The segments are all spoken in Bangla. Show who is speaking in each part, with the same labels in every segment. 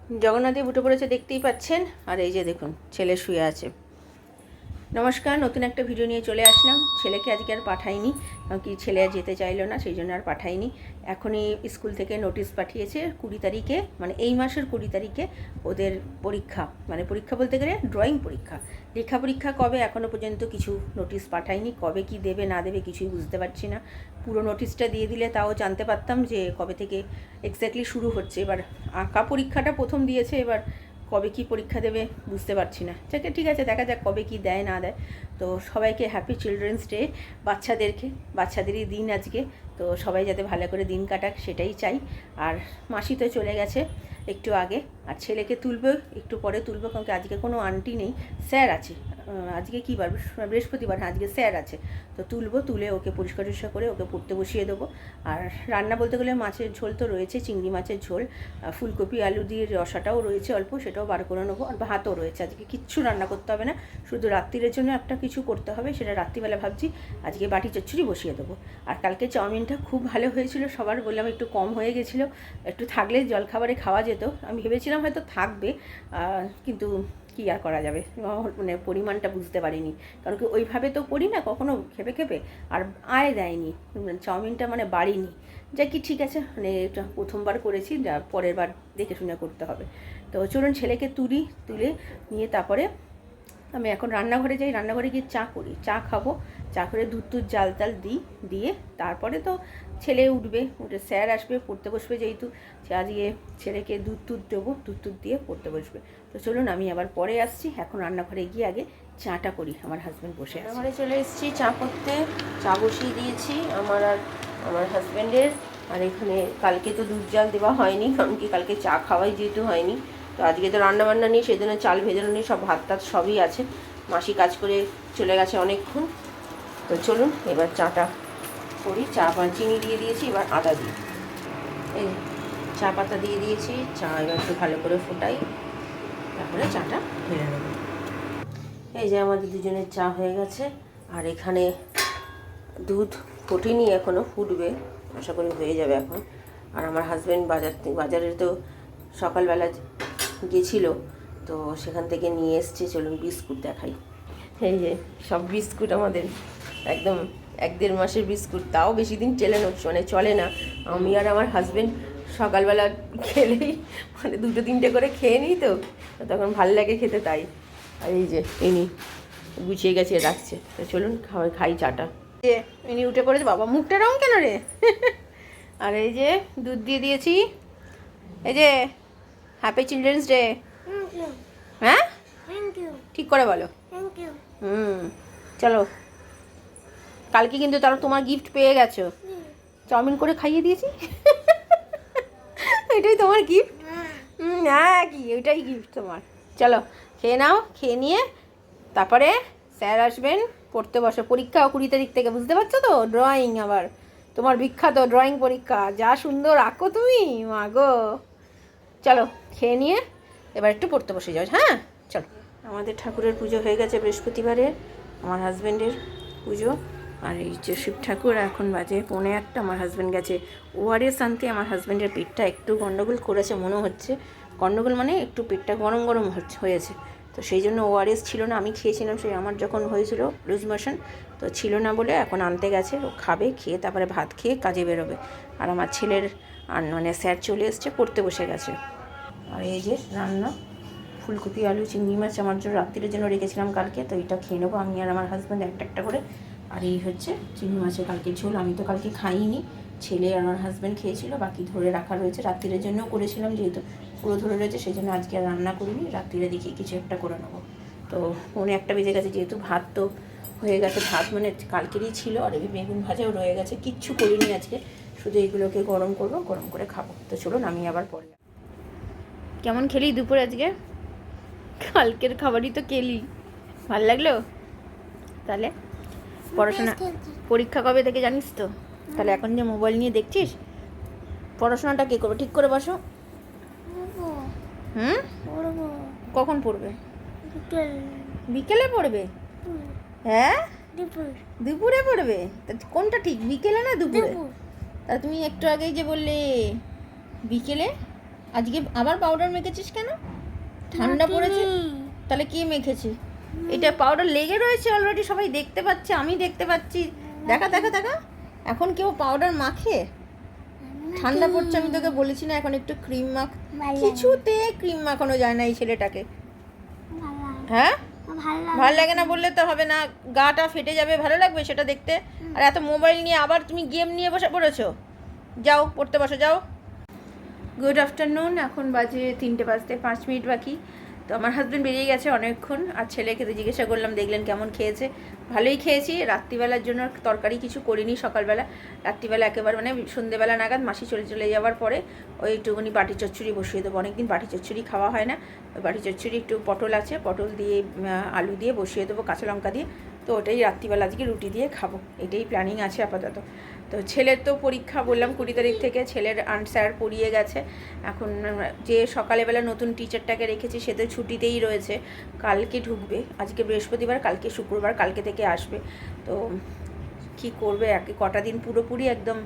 Speaker 1: জগন্নাথদেব উঠে পড়েছে, দেখতেই পাচ্ছেন। আর এই যে দেখুন, ছেলে শুয়ে আছে। নমস্কার, নতুন একটা ভিডিও নিয়ে চলে আসলাম। ছেলেকে আজকে আর পাঠাইনি, কারণ কি ছেলে আর যেতে চাইলো না, সেই জন্য আর পাঠাইনি। এখনই স্কুল থেকে নোটিশ পাঠিয়েছে 20 তারিখে, মানে এই মাসের 20 তারিখে ওদের পরীক্ষা। মানে পরীক্ষা বলতে গেলে ড্রয়িং পরীক্ষা। লেখা পরীক্ষা কবে এখনও পর্যন্ত কিছু নোটিশ পাঠায়নি। কবে কি দেবে না দেবে কিছুই বুঝতে পারছি না। পুরো নোটিশটা দিয়ে দিলে তাও জানতে পারতাম যে কবে থেকে এক্স্যাক্টলি শুরু হচ্ছে। এবার আঁকা পরীক্ষাটা প্রথম দিয়েছে, এবার কবে কি পরীক্ষা দেবে বুঝতে পারছি না। ঠিক আছে, দেখা যাক কবে কি দেয় না দেয়। তো সবাইকে হ্যাপি চিলড্রেন্স ডে। বাচ্চাদেরই দিন আজকে। তো সবাই যাতে ভালো করে দিন কাটাক সেটাই চাই। আর মাসি তো চলে গেছে একটু আগে, আর ছেলেকে তুলবো একটু পরে তুলবো, কারণ আজকে কোনো আন্টি নেই, স্যার আছে। আজকে কী বার? বৃহস্পতিবার। হ্যাঁ, আজকে স্যার আছে। তো তুলে ওকে পরিষ্কার করে ওকে পড়তে বসিয়ে দেবো। আর রান্না বলতে গেলে মাছের ঝোল তো রয়েছে, চিংড়ি মাছের ঝোল, ফুলকপি আলু দিয়ে রসাটাও রয়েছে অল্প, সেটাও বার করে নেবো। আর ভাতও রয়েছে। আজকে কিচ্ছু রান্না করতে হবে না, শুধু রাত্রিরের জন্য একটা কিছু করতে হবে, সেটা রাত্রিবেলা ভাবছি আজকে বাটি চচ্চড়ি বসিয়ে দেবো। আর কালকে চাউমিনটা খুব ভালো হয়েছিল, সবার বললাম একটু কম হয়ে গেছিলো, একটু থাকলে জলখাবারে খাওয়া যেত। আমি ভেবেছিলাম হয়তো থাকবে, কিন্তু কী আর করা যাবে, মানে পরিমাণটা বুঝতে পারিনি, কারণ কি ওইভাবে তো করি না কখনো খেপে। আর দেয়নি চাউমিনটা, মানে বাড়িনি। যা কি ঠিক আছে, মানে এটা প্রথমবার করেছি, যা পরের বার দেখে শুনে করতে হবে। তো চলুন ছেলেকে তুলে নিয়ে তারপরে আমি এখন রান্নাঘরে যাই। রান্নাঘরে গিয়ে চা খাবো। চা করে দুধ জাল দিয়ে তারপরে তো ছেলে উঠবে, স্যার আসবে, পড়তে বসবে, যেহেতু আজকে ছেলেকে দুধ দেবো, দুধ দিয়ে পড়তে বসবে। তো চলুন আমি আবার পরে আসছি। এখন রান্নাঘরে গিয়ে আগে চাটা করি। আমার হাজব্যান্ড বসে আছে। রান্নাঘরে চলে এসেছি চা করতে। চা বসিয়ে দিয়েছি আমার আর আমার হাজব্যান্ডের। আর এখানে কালকে তো দুধ জাল দেওয়া হয়নি, কারণ কি কালকে চা খাওয়াই যেহেতু হয়নি। তো আজকে তো রান্নাবান্না নেই, সেজন্য চাল ভেজানো নেই, সব ভাত টাত সবই আছে। মাসি কাজ করে চলে গেছে অনেকক্ষণ। তো চলুন এবার চাটা করি। চিনি দিয়ে দিয়েছি, এবার আদা দিই। এই চা পাতা দিয়ে দিয়েছি। চা এবার একটু ভালো করে ফোটাই, তারপরে চাটা ঢেলে নেব। এই যে আমাদের দুজনের চা হয়ে গেছে। আর এখানে দুধ ফোটেনি এখনও, ফুটবে, আশা করি হয়ে যাবে এখন। আর আমার হাজব্যান্ড বাজারে তো সকালবেলা গেছিল, তো সেখান থেকে নিয়ে এসছে। চলুন বিস্কুট দেখাই। এই যে সব বিস্কুট আমাদের, একদম 1-1.5 মাসের বিস্কুট, তাও বেশি দিন চলে না। আমি আর আমার হাজব্যান্ড সকালবেলা খেলেই মানে 2-3টে করে খেয়ে নিই, তো তখন ভাল লাগে খেতে, তাই। আর এই যে ইনি গুছিয়ে গেছে, রাখছে। তো চলুন খাই চাটা। যে ইনি উঠে পড়েছে। বাবা মুখটা রং কেন রে? আর এই যে দুধ দিয়ে দিয়েছি। এই যে হ্যাপি চিলড্রেন্স ডে। হ্যাঁ, ঠিক করে বলো। চলো, কালকে কিন্তু তারা তোমার গিফট পেয়ে গেছো। চাউমিন করে খাইয়ে দিয়েছি। এটাই তোমার গিফট? হ্যাঁ, কি ওইটাই গিফট তোমার। চলো খেয়ে নাও, খেয়ে নিয়ে তারপরে স্যার আসবেন, পড়তে বসে। পরীক্ষা 20 তারিখ থেকে, বুঝতে পারছো তো? ড্রয়িং, আবার তোমার বিখ্যাত ড্রয়িং পরীক্ষা। যা সুন্দর আঁকো তুমি, মা গো। চলো খেয়ে নিয়ে এবার একটু পড়তে বসে যাও। হ্যাঁ চলো। আমাদের ঠাকুরের পুজো হয়ে গেছে বৃহস্পতিবারে, আমার হাজব্যান্ডের পুজো। আর এই যে শিব ঠাকুর, এখন বাজে 1:45। আমার হাজব্যান্ড গেছে ORS আনতে। আমার হাজব্যান্ডের পেটটা একটু গন্ডগোল করেছে মনে হচ্ছে। গন্ডগোল মানে একটু পেটটা গরম হয়েছে, তো সেই জন্য ORS ছিল না। আমি খেয়েছিলাম, সেই আমার যখন হয়েছিল লুজ মোশন, তো ছিল না বলে এখন আনতে গেছে। ও খাবে, খেয়ে তারপরে ভাত খেয়ে কাজে বেরোবে। আর আমার ছেলের মানে স্যার চলে এসছে, পড়তে বসে গেছে। আর এই যে রান্না, ফুলকপি আলু চিংড়ি মাছ আমার জন্য রাত্রির জন্য রেখেছিলাম কালকে, তো এটা খেয়ে নেবো আমি আর আমার হাজব্যান্ড একটা করে। আর এই হচ্ছে চিংড়ি মাছের কালকে ঝোল। আমি তো কালকে খাইনি, ছেলে আর আমার হাজব্যান্ড খেয়েছিল, বাকি ধরে রাখা রয়েছে। রাত্রির জন্যও করেছিলাম, যেহেতু পুরো ধরে রয়েছে, সেই জন্য আজকে আর রান্না করিনি। রাত্রিরে দেখি কিছু একটা করে নেবো। তো 1:45 বেজে গেছে, যেহেতু ভাত তো হয়ে গেছে। ভাত মানে কালকেরই ছিল, আর এই বেগুন ভাজাও রয়ে গেছে। কিচ্ছু করিনি আজকে, শুধু এগুলোকে গরম করবো, গরম করে খাবো। তো চলুন আমি আবার পরে। কেমন খেলি দুপুরে আজকে? কালকের খাবারই তো খেলি, ভালো লাগলো? তাহলে পড়াশোনা, পরীক্ষা কবে থেকে জানিস তো? তাহলে এখন যে মোবাইল নিয়ে দেখছিস, পড়াশোনাটা কে করবে? ঠিক করে বসো। কখন পড়বে? বিকেলে পড়বে? হ্যাঁ, দুপুরে পড়বে? কোনটা ঠিক, বিকেলে না দুপুরে? তা তুমি একটু আগেই যে বললে বিকেলে। আজকে আবার পাউডার মেখেছিস কেন? ঠান্ডা পড়েছে? তাহলে কি মেখেছি? এটা পাউডার লেগে রয়েছে অলরেডি, সবাই দেখতে পাচ্ছে, আমি দেখতে পাচ্ছি। দেখা দেখা দেখা, এখন কেউ পাউডার মাখে? ঠান্ডা পড়ছে, আমি তোকে বলেছি না এখন একটু ক্রিম মাখ। কিছুতে ক্রিম মাখানো যায় না এই ছেলেটাকে। হ্যাঁ, ভালো লাগে না বললে তো হবে না। গাটা ফেটে যাবে, ভালো লাগবে সেটা দেখতে? আর এত মোবাইল নিয়ে আবার তুমি গেম নিয়ে বসে পড়েছো। যাও পড়তে বসো, যাও। Good afternoon. এখন বাজে 3টে বাজতে 5 মিনিট বাকি। তো আমার হাজব্যান্ড বেরিয়ে গেছে অনেকক্ষণ, আর ছেলে খেতে জিজ্ঞাসা করলাম, দেখলেন কেমন খেয়েছে। ভালোই খেয়েছি। রাত্রিবেলার জন্য তরকারি কিছু করিনি সকালবেলা, রাত্রিবেলা একেবারে মানে সন্ধ্যেবেলা নাগাদ মাসি চলে যাওয়ার পরে ওই একটুখানি বাটি চচ্চড়ি বসিয়ে দেবো। অনেকদিন বাটি চচ্চড়ি খাওয়া হয় না। ওই বাটি চচ্চড়ি একটু পটল আছে, পটল দিয়ে আলু দিয়ে বসিয়ে দেবো, কাঁচা লঙ্কা দিয়ে। তো ওটাই রাত্রিবেলা আজকে রুটি দিয়ে খাবো, এটাই প্ল্যানিং আছে আপাতত। তো ছেলের তো পরীক্ষা বললাম 20 তারিখ থেকে, ছেলের স্যার পড়িয়ে গেছে। এখন যে সকালবেলা নতুন টিচারটাকে রেখেছি সে তো ছুটিতেই রয়েছে, কালকে ঢুকবে। আজকে বৃহস্পতিবার, কালকে শুক্রবার, কালকে থেকে আসবে। তো কি করবে, কটা দিন পুরোপুরি একদম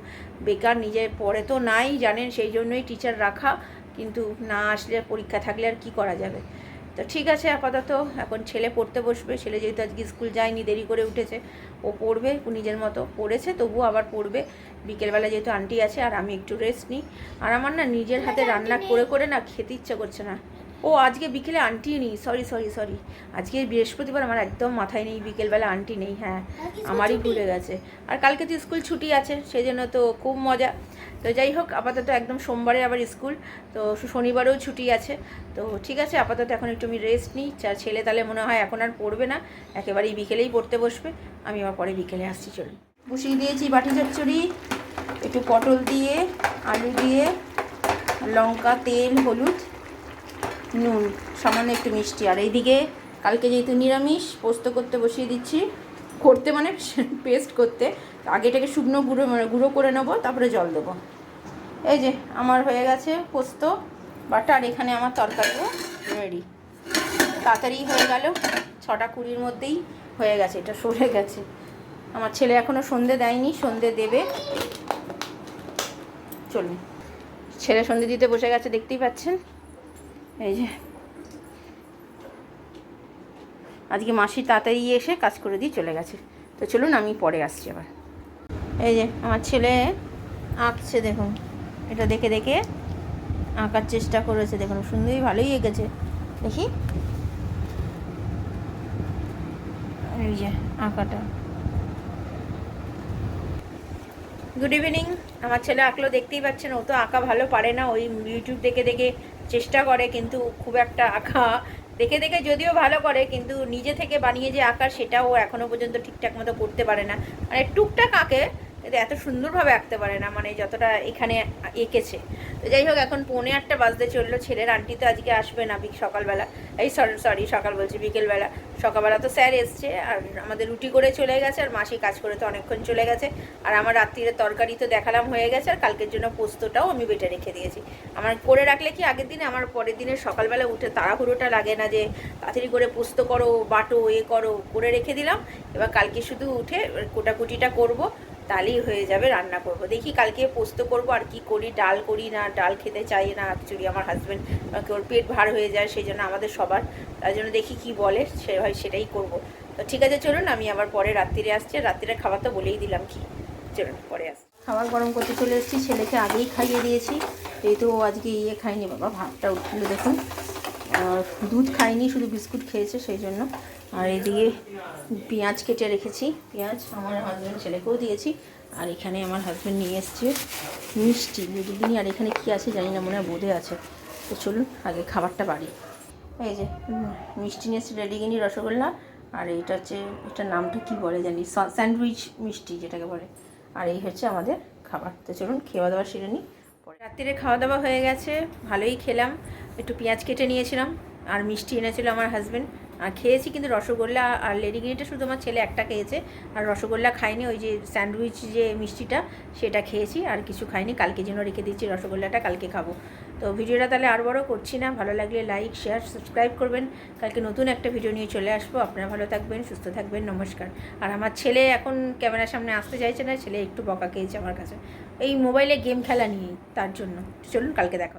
Speaker 1: বেকার। নিজে পড়ে তো নাই জানেন, সেই জন্যই টিচার রাখা, কিন্তু না আসলে পরীক্ষা থাকলে আর কি করা যাবে। তো ঠিক আছে, আপাতত এখন ছেলে পড়তে বসবে। ছেলে যেহেতু আজকে স্কুল যায়নি, দেরি করে উঠেছে, ও পড়বে, ও নিজের মতো পড়েছে, তবুও আবার পড়বে। বিকেলবেলা যেহেতু আন্টি আছে, আর আমি একটু রেস্ট নিই। আর আমার না নিজের হাতে রান্না করে করে না খেতে ইচ্ছা করছে না। ও আজকে বিকেলে আন্টি নেই, সরি, আজকে বৃহস্পতিবার, আমার একদম মাথায় নেই বিকেলবেলা আন্টি নেই। হ্যাঁ, আমারই ভুলে গেছে। আর কালকে তো স্কুল ছুটি আছে, সেই জন্য তো খুব মজা। তো যাই হোক, আপাতত একদম সোমবারে আবার স্কুল, তো শনিবারেও ছুটি আছে। তো ঠিক আছে, আপাতত এখন একটু আমি রেস্ট নিই। ছেলে তাহলে মনে হয় এখন আর পড়বে না, একেবারেই বিকেলেই পড়তে বসবে। আমি আবার পরে বিকেলে আসছি। চলুন, বসিয়ে দিয়েছি বাটি চচ্চড়ি, একটু পটল দিয়ে, আলু দিয়ে, লঙ্কা, তেল, হলুদ, নুন, সামান্য একটু মিষ্টি। আর এইদিকে কালকে যেহেতু নিরামিষ, পোস্ত করতে বসিয়ে দিচ্ছি। করতে মানে পেস্ট করতে, আগে এটাকে শুকনো গুঁড়ো করে নেবো, তারপরে জল দেবো। এই যে আমার হয়ে গেছে পোস্ত বাটা, আর এখানে আমার তরকারিও রেডি। তাড়াতাড়ি হয়ে গেল, 6টা 20-র মধ্যেই হয়ে গেছে। এটা সরে গেছে। আমার ছেলে এখনও সন্ধে দেয়নি, সন্ধে দেবে। চলুন, ছেলে সন্ধে দিতে বসে গেছে, দেখতেই পাচ্ছেন। এই যে আজকে মাসি তাড়াতাড়ি এসে কাজ করে দিয়ে চলে গেছে। তো চলুন, আমি পরে আসছি আবার। এই যে আমার ছেলে আঁকছে, দেখুন, এটা দেখে দেখে আঁকার চেষ্টা করেছে। দেখুন সুন্দরই, ভালোই এঁকেছে। দেখি, এই যে আঁকাটা। Good evening. আমার ছেলে আঁকলো, দেখতেই পাচ্ছেন। ও তো আঁকা ভালো পারে না, ওই ইউটিউব দেখে দেখে চেষ্টা করে, কিন্তু খুব একটা আঁকা দেখে দেখে যদিও ভালো করে, কিন্তু নিজে থেকে বানিয়ে যে আঁকার, সেটাও এখনও পর্যন্ত ঠিকঠাক মতো করতে পারে না। মানে টুকটাক আঁকে, কিন্তু এত সুন্দরভাবে আঁকতে পারে না, মানে যতটা এখানে এঁকেছে। তো যাই হোক, এখন 7:45 বাজতে চললো। ছেলের আন্টি তো আজকে আসবে না সকালবেলা, এই সরি সকাল বলছি, বিকেলবেলা। সকালবেলা তো স্যার এসছে, আর আমাদের রুটি করে চলে গেছে, আর মাসি কাজ করে তো অনেকক্ষণ চলে গেছে। আর আমার রাত্রিরে তরকারি তো দেখালাম হয়ে গেছে, আর কালকের জন্য পোস্তটাও আমি বেটে রেখে দিয়েছি। আমার করে রাখলে কি আগের দিনে আমার পরের দিনের সকালবেলা উঠে তাড়াহুড়োটা লাগে না, যে তাড়াতাড়ি করে পোস্ত করো, বাটো, করো, করে রেখে দিলাম। এবার কালকে শুধু উঠে কোটাকুটিটা করবো, তাহলেই হয়ে যাবে, রান্না করব। দেখি কালকে পোস্ত করব, আর কি করি, ডাল করি না, ডাল খেতে চাই না অ্যাকচুয়ালি আমার হাজব্যান্ড, ওর পেট ভার হয়ে যায়, সেই জন্য আমাদের সবার, তার জন্য দেখি কি বলে, সেটাই করব। তো ঠিক আছে, চলুন, আমি আবার পরে রাত্রিরে আসছি। রাত্রিরে খাবার তো বলেই দিলাম কি, চলুন পরে আসছি। খাবার গরম করতে চলে এসেছি, ছেলেকে আগেই খাইয়ে দিয়েছি, যেহেতু ও আজকে খাইনি। বাবা ভাতটা উঠলো দেখুন, দুধ খাইনি, শুধু বিস্কুট খেয়েছে, সেই জন্য। আর এদিকে পেঁয়াজ কেটে রেখেছি, পেঁয়াজ আমার হাজব্যান্ড ছেলেকেও দিয়েছি। আর এখানে আমার হাজব্যান্ড নিয়ে এসছে মিষ্টি, দুদিনই। আর এখানে কি আছে জানি না, মনে হয় বোঁদে আছে। তো চলুন আগে খাবারটা বাড়ি। এই যে মিষ্টি নিয়ে এসছে, রেডিগিনি রসগোল্লা। আর এইটা হচ্ছে, এটার নামটা কি বলে জানি, স্যান্ডউইচ মিষ্টি যেটাকে বলে। আর এই হচ্ছে আমাদের খাবার। তো চলুন খাওয়া দাওয়া সেরে নিই। রাত্রিরে খাওয়া দাওয়া হয়ে গেছে, ভালোই খেলাম। একটু পেঁয়াজ কেটে নিয়েছিলাম, আর মিষ্টি এনেছিল আমার হাজব্যান্ড, আর খেয়েছি। কিন্তু রসগোল্লা আর লেডিগিনিটা শুধু আমার ছেলে একটা খেয়েছে, আর রসগোল্লা খাইনি। ওই যে স্যান্ডউইচ যে মিষ্টিটা, সেটা খেয়েছি, আর কিছু খাইনি। কালকে জন্য রেখে দিচ্ছি রসগোল্লাটা, কালকে খাবো। তো ভিডিওটা তাহলে আর বড় করছি না, ভালো লাগলে লাইক, শেয়ার, সাবস্ক্রাইব করবেন। কালকে নতুন একটা ভিডিও নিয়ে চলে আসবো। আপনারা ভালো থাকবেন, সুস্থ থাকবেন, নমস্কার। আর আমার ছেলে এখন ক্যামেরার সামনে আসতে চাইছে না, ছেলে একটু বকা খেয়েছে আমার কাছে, এই মোবাইলে গেম খেলা নিয়ে, তার জন্য। চলুন কালকে দেখা।